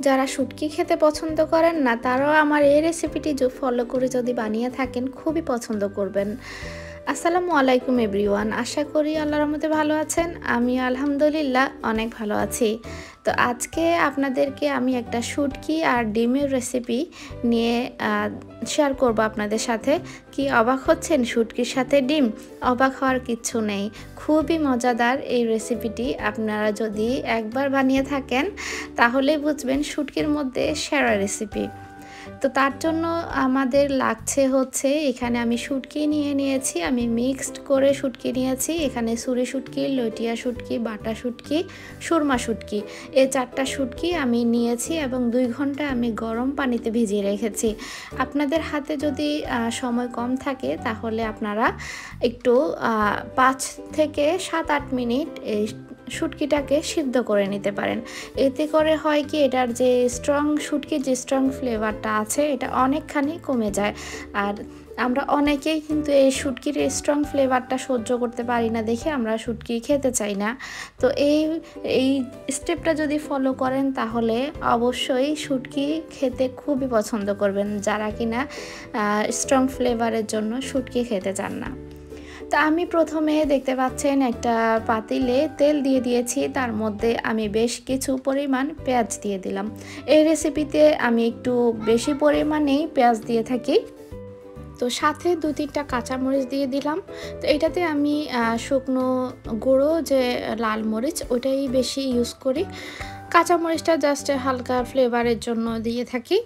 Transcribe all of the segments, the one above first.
যারা শুটকি খেতে পছন্দ করেন না তারাও আমার এই রেসিপিটি ফলো করে যদি বানিয়ে থাকেন খুবই পছন্দ করবেন। আসসালামু আলাইকুম এভরিওয়ান, আশা করি আল্লাহর রহমতে ভালো আছেন। আমি আলহামদুলিল্লাহ অনেক ভালো আছি। তো আজকে আপনাদেরকে আমি একটা শুটকি আর ডিমের রেসিপি নিয়ে শেয়ার করব আপনাদের সাথে। কি অবাক হচ্ছেন? শুটকির সাথে ডিম? অবাক হওয়ার কিচ্ছু নেই, খুবই মজাদার এই রেসিপিটি। আপনারা যদি একবার বানিয়ে থাকেন তাহলেই বুঝবেন শুটকির মধ্যে সেরা রেসিপি। তো তার জন্য আমাদের লাগছে হচ্ছে, এখানে আমি শুটকি নিয়েছি, আমি মিক্সড করে শুটকি নিয়েছি। এখানে সুরি শুটকি, লইটিয়া শুটকি, বাটা শুটকি, সুরমা শুটকি, এই 4টা শুটকি আমি নিয়েছি এবং 2 ঘন্টা আমি গরম পানিতে ভিজিয়ে রেখেছি। আপনাদের হাতে যদি সময় কম থাকে তাহলে আপনারা একটু 5 থেকে 7-8 মিনিট এই শুটকিটাকে সিদ্ধ করে নিতে পারেন। এতে করে হয় কি, এটার যে শুটকির যে স্ট্রং ফ্লেভারটা আছে এটা অনেকখানি কমে যায়। আর আমরা অনেকেই কিন্তু এই শুটকির স্ট্রং ফ্লেভারটা সহ্য করতে পারি না দেখে আমরা শুটকি খেতে চাই না। তো এই স্টেপটা যদি ফলো করেন তাহলে অবশ্যই শুটকি খেতে খুবই পছন্দ করবেন, যারা কিনা স্ট্রং ফ্লেভারের জন্য শুটকি খেতে চান না। তো আমি প্রথমে দেখতে পাচ্ছেন একটা পাতিলে তেল দিয়ে দিয়েছি, তার মধ্যে আমি বেশ কিছু পরিমাণ পেঁয়াজ দিয়ে দিলাম। এই রেসিপিতে আমি একটু বেশি পরিমাণেই পেঁয়াজ দিয়ে থাকি। তো সাথে 2-3টা কাঁচামরিচ দিয়ে দিলাম। তো এটাতে আমি শুকনো গুঁড়ো যে লাল মরিচ ওইটাই বেশি ইউজ করি, কাঁচামরিচটা জাস্ট হালকা ফ্লেভারের জন্য দিয়ে থাকি।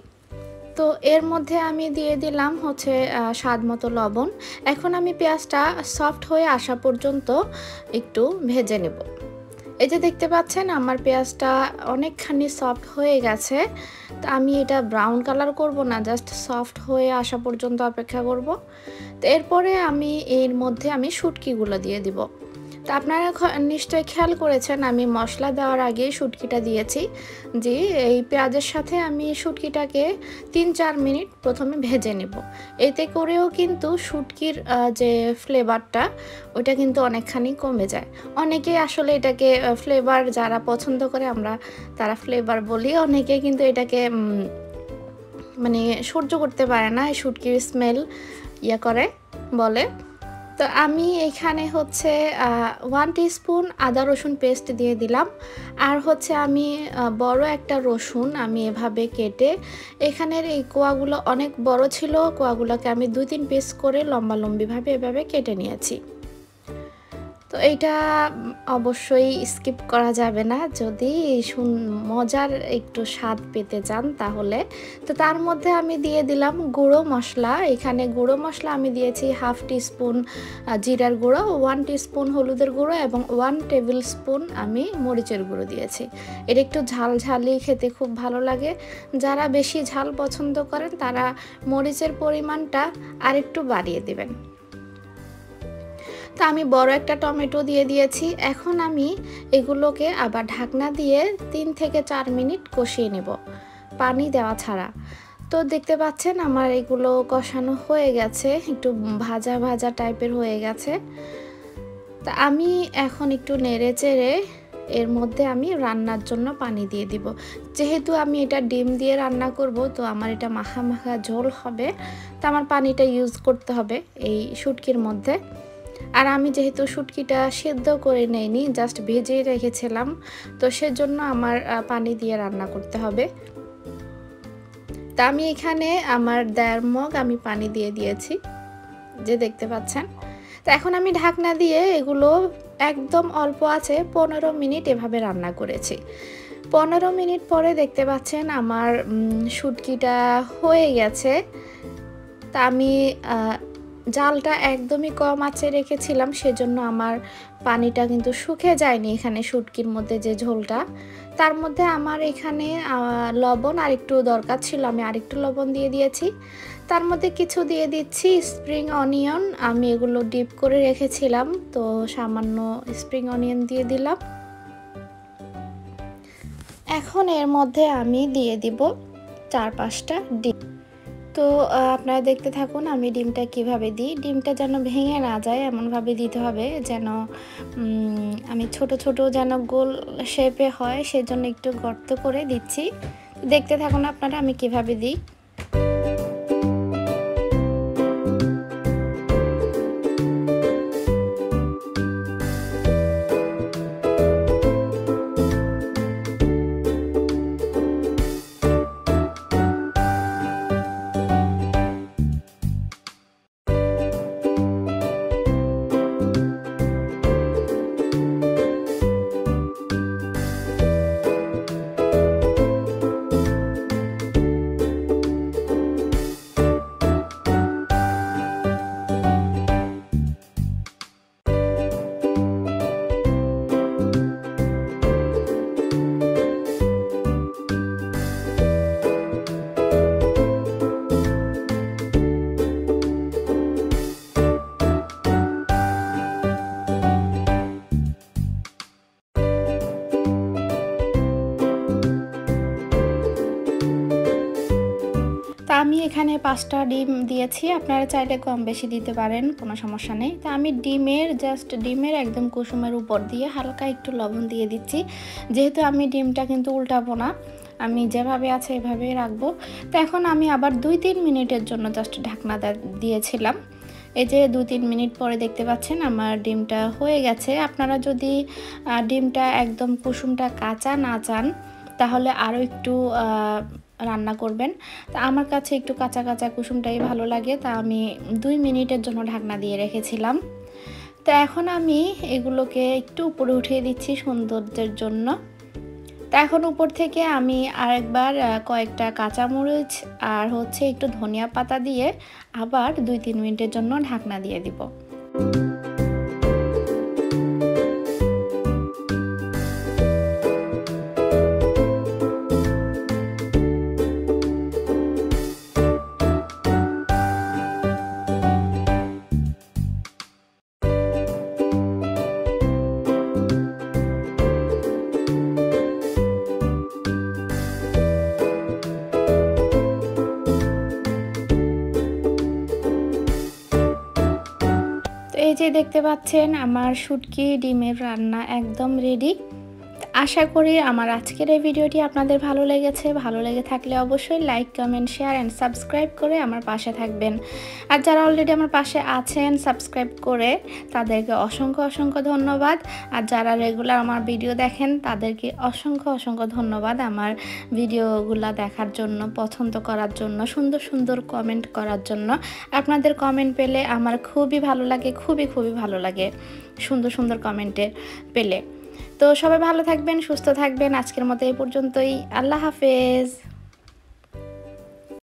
তো এর মধ্যে আমি দিয়ে দিলাম হচ্ছে স্বাদ মতো লবণ। এখন আমি পেঁয়াজটা সফট হয়ে আসা পর্যন্ত একটু ভেজে নেব। এই যে দেখতে পাচ্ছেন আমার পেঁয়াজটা অনেকখানি সফট হয়ে গেছে। তো আমি এটা ব্রাউন কালার করব না, জাস্ট সফট হয়ে আসা পর্যন্ত অপেক্ষা করব। তো এরপরে এর মধ্যে আমি শুটকিগুলো দিয়ে দিব। তো আপনারা নিশ্চয়ই খেয়াল করেছেন আমি মশলা দেওয়ার আগে শুটকিটা দিয়েছি। যে এই পেঁয়াজের সাথে আমি শুটকিটাকে 3-4 মিনিট প্রথমে ভেজে নেব। এতে করেও কিন্তু শুটকির যে ফ্লেভারটা ওইটা কিন্তু অনেকখানি কমে যায়। অনেকেই আসলে এটাকে ফ্লেভার যারা পছন্দ করে তারা ফ্লেভার বলি, অনেকে কিন্তু এটাকে মানে সহ্য করতে পারে না, এই শুটকির স্মেল বলে। তো আমি এখানে হচ্ছে 1 টিস্পুন আদা রসুন পেস্ট দিয়ে দিলাম। আর হচ্ছে আমি বড় একটা রসুন আমি এভাবে কেটে, এখানের এই কোয়াগুলো অনেক বড় ছিল, কোয়াগুলোকে আমি 2-3 পিস করে লম্বালম্বিভাবে এভাবে কেটে নিয়েছি। তো এইটা অবশ্যই স্কিপ করা যাবে না যদি মজার একটু স্বাদ পেতে চান তাহলে। তো তার মধ্যে আমি দিয়ে দিলাম গুঁড়ো মশলা। এখানে গুঁড়ো মশলা আমি দিয়েছি 1/2 টিস্পুন জিরার গুঁড়ো, 1 টিস্পুন হলুদের গুঁড়ো এবং 1 টেবিল স্পুন আমি মরিচের গুঁড়ো দিয়েছি। এটা একটু ঝালঝালি খেতে খুব ভালো লাগে। যারা বেশি ঝাল পছন্দ করেন তারা মরিচের পরিমাণটা আরেকটু বাড়িয়ে দেবেন। তো আমি বড় একটা টমেটো দিয়ে দিয়েছি। এখন আমি এগুলোকে আবার ঢাকনা দিয়ে 3 থেকে 4 মিনিট কষিয়ে নেব, পানি দেওয়া ছাড়া। তো দেখতে পাচ্ছেন আমার এগুলো কষানো হয়ে গেছে, একটু ভাজা ভাজা টাইপের হয়ে গেছে। তা আমি এখন একটু নেড়ে চেড়ে এর মধ্যে আমি রান্নার জন্য পানি দিয়ে দিব। যেহেতু আমি এটা ডিম দিয়ে রান্না করব, তো আমার এটা মাখা মাখা ঝোল হবে, তো আমার পানিটা ইউজ করতে হবে এই শুটকির মধ্যে। আর আমি যেহেতু শুটকিটা সেদ্ধ করে নেইনি, জাস্ট ভেজে রেখেছিলাম, তো সেজন্য আমার পানি দিয়ে রান্না করতে হবে। তা আমি এখানে আমার 1.5 মগ আমি পানি দিয়ে দিয়েছি, যে দেখতে পাচ্ছেন। তো এখন আমি ঢাকনা দিয়ে এগুলো একদম অল্প আছে 15 মিনিট এভাবে রান্না করেছি। 15 মিনিট পরে দেখতে পাচ্ছেন আমার শুটকিটা হয়ে গেছে। তা আমি জালটা একদমই কম আঁচে রেখেছিলাম, সেজন্য আমার পানিটা কিন্তু শুকিয়ে যায়নি। এখানে শুটকির মধ্যে যে ঝোলটা, তার মধ্যে আমার এখানে লবণ আর একটু দরকার ছিল, আমি আরেকটু লবণ দিয়ে দিয়েছি। তার মধ্যে কিছু দিয়ে দিচ্ছি স্প্রিং অনিয়ন, আমি এগুলো ডিপ করে রেখেছিলাম, তো সামান্য স্প্রিং অনিয়ন দিয়ে দিলাম। এখন এর মধ্যে আমি দিয়ে দিব 4-5টা ডিম। তো আপনারা দেখতে থাকুন আমি ডিমটা কিভাবে দিই। ডিমটা যেন ভেঙে না যায় এমনভাবে দিতে হবে, যেন আমি ছোট ছোট যেন গোল শেপে হয়, সেজন্য একটু গর্ত করে দিচ্ছি। দেখতে থাকুন আপনারা আমি কিভাবে দিই। তা আমি এখানে 5টা ডিম দিয়েছি, আপনারা চাইলে কম বেশি দিতে পারেন, কোনো সমস্যা নেই। তা আমি ডিমের একদম কুসুমের উপর দিয়ে হালকা একটু লবণ দিয়ে দিচ্ছি, যেহেতু আমি ডিমটা কিন্তু উল্টাবো না, আমি যেভাবে আছে এভাবেই রাখবো। তো এখন আমি আবার 2-3 মিনিটের জন্য জাস্ট ঢাকনা দিয়েছিলাম। এই যে 2-3 মিনিট পরে দেখতে পাচ্ছেন আমার ডিমটা হয়ে গেছে। আপনারা যদি ডিমটা একদম কুসুমটা কাঁচা না চান তাহলে আরও একটু রান্না করবেন। তা আমার কাছে একটু কাঁচা কাঁচা কুসুমটাই ভালো লাগে, তা আমি 2 মিনিটের জন্য ঢাকনা দিয়ে রেখেছিলাম। তো এখন আমি এগুলোকে একটু উপরে উঠিয়ে দিচ্ছি সৌন্দর্যের জন্য। তা এখন উপর থেকে আমি আরেকবার কয়েকটা কাঁচামরিচ আর হচ্ছে একটু ধনিয়া পাতা দিয়ে আবার 2-3 মিনিটের জন্য ঢাকনা দিয়ে দিব। এই যে দেখতে পাচ্ছেন আমার শুটকি ডিমের রান্না একদম রেডি। আশা করি আমার আজকের এই ভিডিওটি আপনাদের ভালো লেগেছে। ভালো লেগে থাকলে অবশ্যই like, comment, share and subscribe করে আমার পাশে থাকবেন। আর যারা অলরেডি আমার পাশে আছেন সাবস্ক্রাইব করে তাদেরকে অসংখ্য অসংখ্য ধন্যবাদ। আর যারা রেগুলার আমার ভিডিও দেখেন তাদেরকে অসংখ্য অসংখ্য ধন্যবাদ আমার ভিডিওগুলো দেখার জন্য, পছন্দ করার জন্য, সুন্দর সুন্দর কমেন্ট করার জন্য। আপনাদের কমেন্ট পেলে আমার খুবই ভালো লাগে, খুবই ভালো লাগে সুন্দর সুন্দর কমেন্টে পেলে। তো সবাই ভালো থাকবেন, সুস্থ থাকবেন। আজকের মতো এই পর্যন্তই। আল্লাহ হাফেজ।